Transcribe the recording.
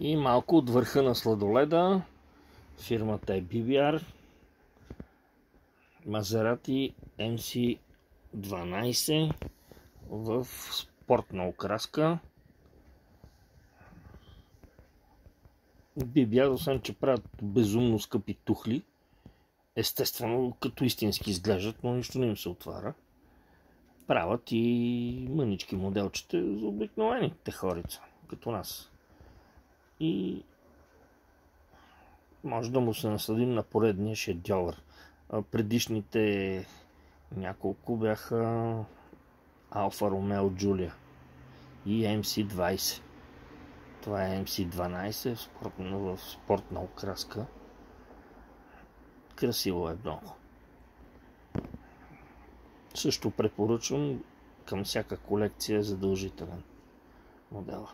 И малко от върха на сладоледа. Фирмата е BBR. Maserati MC12 в спортна окраска. BBR, освен че правят безумно скъпи тухли, естествено като истински изглеждат, но нищо не им се отваря. Правят и мънички моделчета за обикновените хорица, като нас. И може да му се насладим на поредния шедьовър. Предишните няколко бяха Alfa Romeo Giulia и MC20. Това е MC12 в спортна окраска. Красиво е много. Също препоръчвам, към всяка колекция задължителен модела.